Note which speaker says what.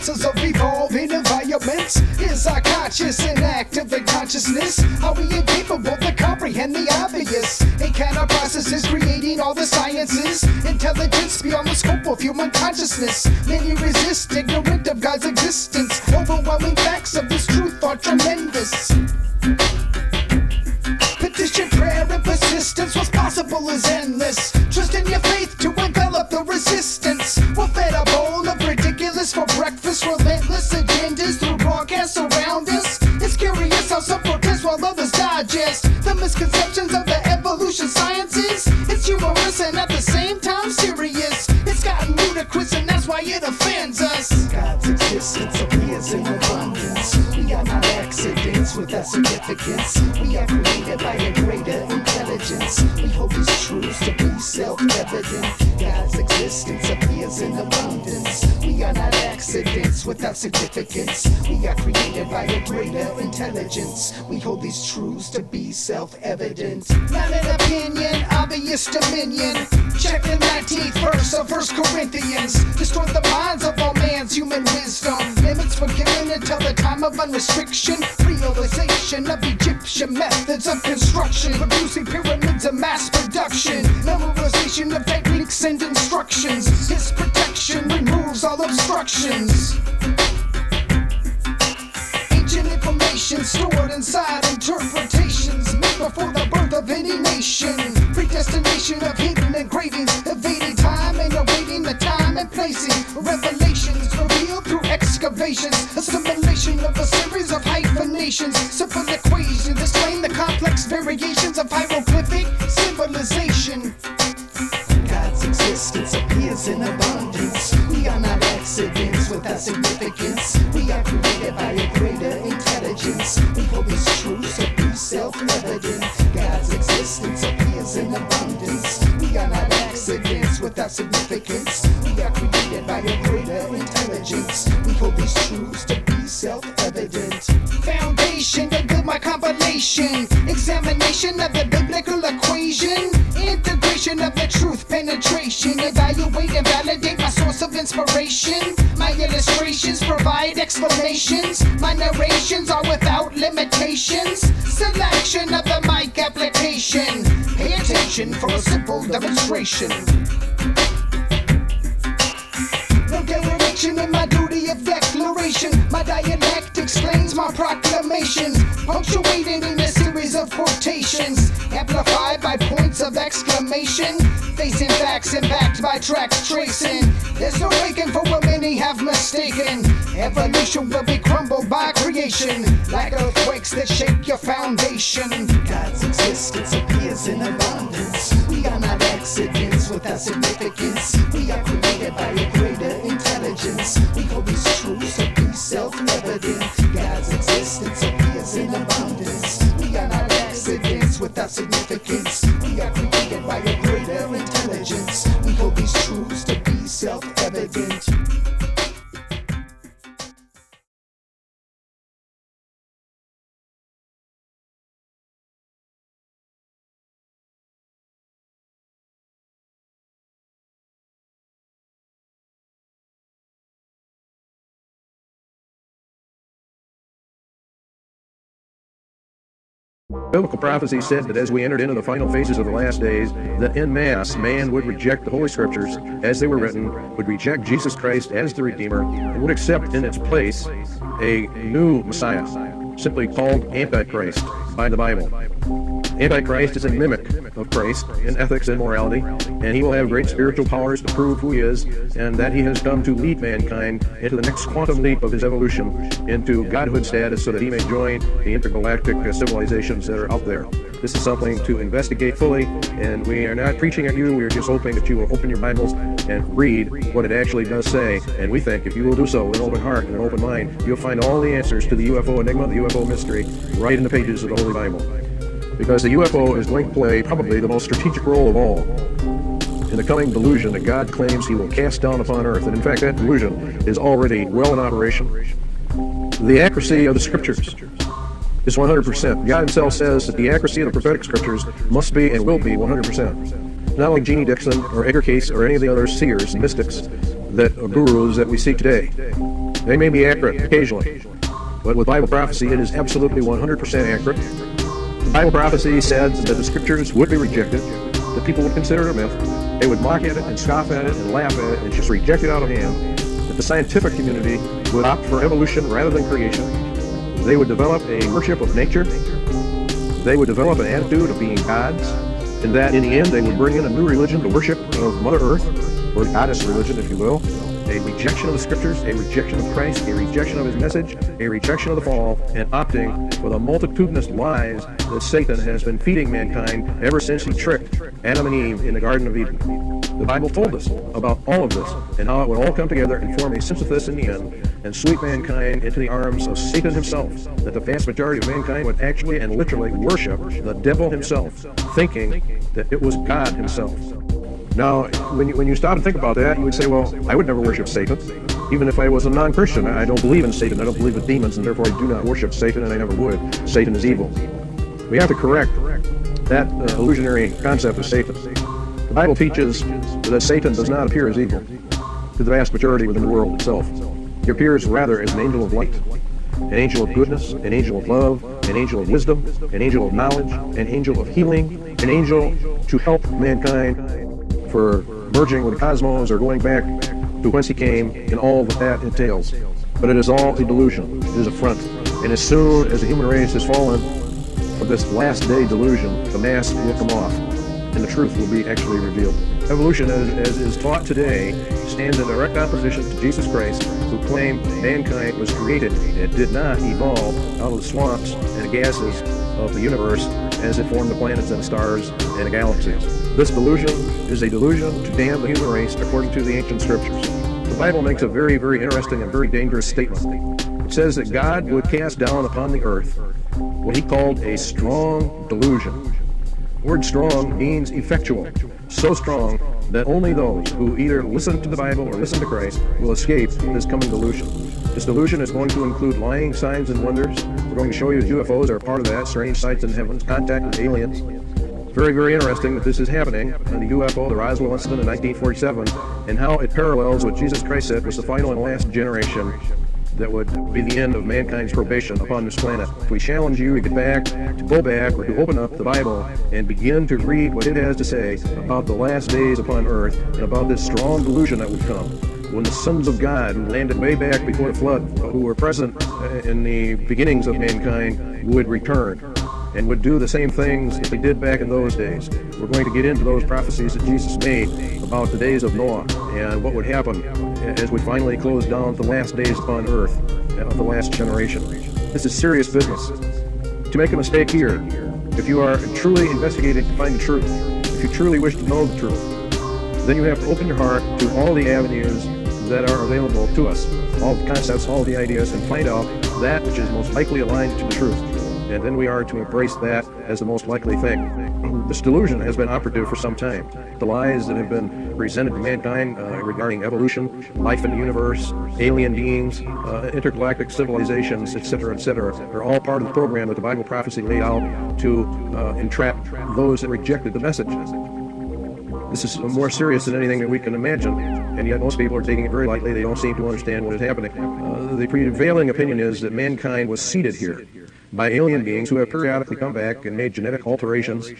Speaker 1: nuances of evolving environments. Is our conscious and active in consciousness? Are we incapable to comprehend the obvious? And can our processes creating all the sciences? Intelligence beyond the scope of human consciousness. Many resist, ignorant of God's existence. Overwhelming facts of this truth are tremendous. Petition, prayer, and persistence. What's possible is endless. Trust in your faith to envelop the resistance. We're fed a bowl of ridiculous for breakfast. Relentless agendas through broadcasts around us. It's curious how some protest while others digest the misconceptions of the evolution sciences. It's humorous and at the same time serious. It's gotten ludicrous and that's why it offends us. God's existence appears in abundance. We are not accidents without significance. We are created by a greater intelligence. We hold these truths to be self-evident. God's existence appears in abundance. We are not accidents without significance. We are created by a greater intelligence. We hold these truths to be self-evident. Not an opinion, obvious dominion. Check the 19th verse of 1 Corinthians. Destroy the minds of all man's human wisdom. Limits forgiven until the time of unrestriction. Realization of Egyptian methods of construction. Producing pyramids of mass production. Memorization of techniques and instructions. His protection removes all obstructions. Ancient information stored inside interpretations made before the birth of any nation. Predestination of hidden engravings, evading time and awaiting the time and placing. Revelations revealed through excavations. Assimilation of a series of hyphenations. Simple equations explain the complex variations of hieroglyphic symbolization. God's existence appears in abundance. We are not accidents without significance. We are created by a greater intelligence. We hold these truths to be self-evident. God's existence appears in abundance. We are not accidents without significance. We are created by a greater intelligence. We hold these truths to be self-evident. Foundation to build my compilation. Examination of the biblical equation. Integration of the truth penetration. Evaluate and validate my source of inspiration. My illustrations provide explanations. My narrations are without limitations. Selection of the mic application. Pay attention for a simple demonstration. No dereliction in my duty of declaration. My dialect explains my proclamations, punctuated in a series of quotations, amplified by points of exclamation, facing facts and backed by tracks tracing. There's no breaking for what many have mistaken. Evolution will be crumbled by creation, like earthquakes that shake your foundation. God's existence appears in abundance. We are not accidents without significance. We are created by a greater intelligence. We hold these truths to be self-evident. God's existence appears in abundance. We are not accidents without significance. We are created by a greater intelligence. We hold these truths to be self-evident.
Speaker 2: Biblical prophecy said that as we entered into the final phases of the last days, that en masse man would reject the Holy Scriptures as they were written, would reject Jesus Christ as the Redeemer, and would accept in its place a new Messiah, simply called Antichrist by the Bible. Antichrist is a mimic of Christ in ethics and morality, and he will have great spiritual powers to prove who he is, and that he has come to lead mankind into the next quantum leap of his evolution into godhood status so that he may join the intergalactic civilizations that are out there. This is something to investigate fully, and we are not preaching at you. We are just hoping that you will open your Bibles and read what it actually does say, and we think if you will do so with an open heart and an open mind, you'll find all the answers to the UFO enigma, the UFO mystery, right in the pages of the Holy Bible. Because the UFO is going to play probably the most strategic role of all in the coming delusion that God claims he will cast down upon earth. And in fact, that delusion is already well in operation. The accuracy of the scriptures is 100%. God himself says that the accuracy of the prophetic scriptures must be and will be 100%. Not like Jeannie Dixon or Edgar Cayce or any of the other seers and mystics gurus that we see today. They may be accurate occasionally, but with Bible prophecy, it is absolutely 100% accurate. The Bible prophecy said that the scriptures would be rejected, that people would consider it a myth, they would mock at it and scoff at it and laugh at it and just reject it out of hand, that the scientific community would opt for evolution rather than creation. They would develop a worship of nature. They would develop an attitude of being gods, and that in the end they would bring in a new religion to worship of Mother Earth, or goddess religion, if you will. A rejection of the scriptures, a rejection of Christ, a rejection of his message, a rejection of the fall, and opting for the multitudinous lies that Satan has been feeding mankind ever since he tricked Adam and Eve in the Garden of Eden. The Bible told us about all of this and how it would all come together and form a synthesis in the end and sweep mankind into the arms of Satan himself, that the vast majority of mankind would actually and literally worship the devil himself, thinking that it was God himself. Now, when you stop and think about that, you would say, well, I would never worship Satan, even if I was a non-Christian. I don't believe in Satan, I don't believe in demons, and therefore I do not worship Satan, and I never would. Satan is evil. We have to correct that illusionary concept of Satan. The Bible teaches that Satan does not appear as evil to the vast majority within the world itself. He appears rather as an angel of light, an angel of goodness, an angel of love, an angel of wisdom, an angel of knowledge, an angel of healing, an angel to help mankind for merging with the cosmos or going back to whence he came, and all that entails. But it is all a delusion. It is a front. And as soon as the human race has fallen for this last day delusion, the mask will come off, and the truth will be actually revealed. Evolution, as is taught today, stands in direct opposition to Jesus Christ, who claimed mankind was created and did not evolve out of the swamps and the gases of the universe as it formed the planets and the stars and the galaxies. This delusion is a delusion to damn the human race according to the ancient scriptures. The Bible makes a very, very interesting and very dangerous statement. It says that God would cast down upon the earth what he called a strong delusion. The word strong means effectual, so strong that only those who either listen to the Bible or listen to Christ will escape this coming delusion. This delusion is going to include lying signs and wonders. We're going to show you that UFOs are part of that, strange sights in heavens, contact with aliens. Very, very interesting that this is happening on the UFO, the Roswell incident in 1947, and how it parallels what Jesus Christ said was the final and last generation that would be the end of mankind's probation upon this planet. We challenge you to get back, to go back, or to open up the Bible and begin to read what it has to say about the last days upon earth and about this strong delusion that would come when the sons of God, who landed way back before the flood, who were present in the beginnings of mankind, would return and would do the same things that they did back in those days. We're going to get into those prophecies that Jesus made about the days of Noah and what would happen as we finally close down the last days upon earth of the last generation. This is serious business. To make a mistake here, if you are truly investigating to find the truth, if you truly wish to know the truth, then you have to open your heart to all the avenues that are available to us, all the concepts, all the ideas, and find out that which is most likely aligned to the truth. And then we are to embrace that as the most likely thing. This delusion has been operative for some time. The lies that have been presented to mankind regarding evolution, life in the universe, alien beings, intergalactic civilizations, etc., are all part of the program that the Bible prophecy laid out to entrap those that rejected the message. This is more serious than anything that we can imagine, and yet most people are taking it very lightly. They don't seem to understand what is happening. The prevailing opinion is that mankind was seeded here by alien beings who have periodically come back and made genetic alterations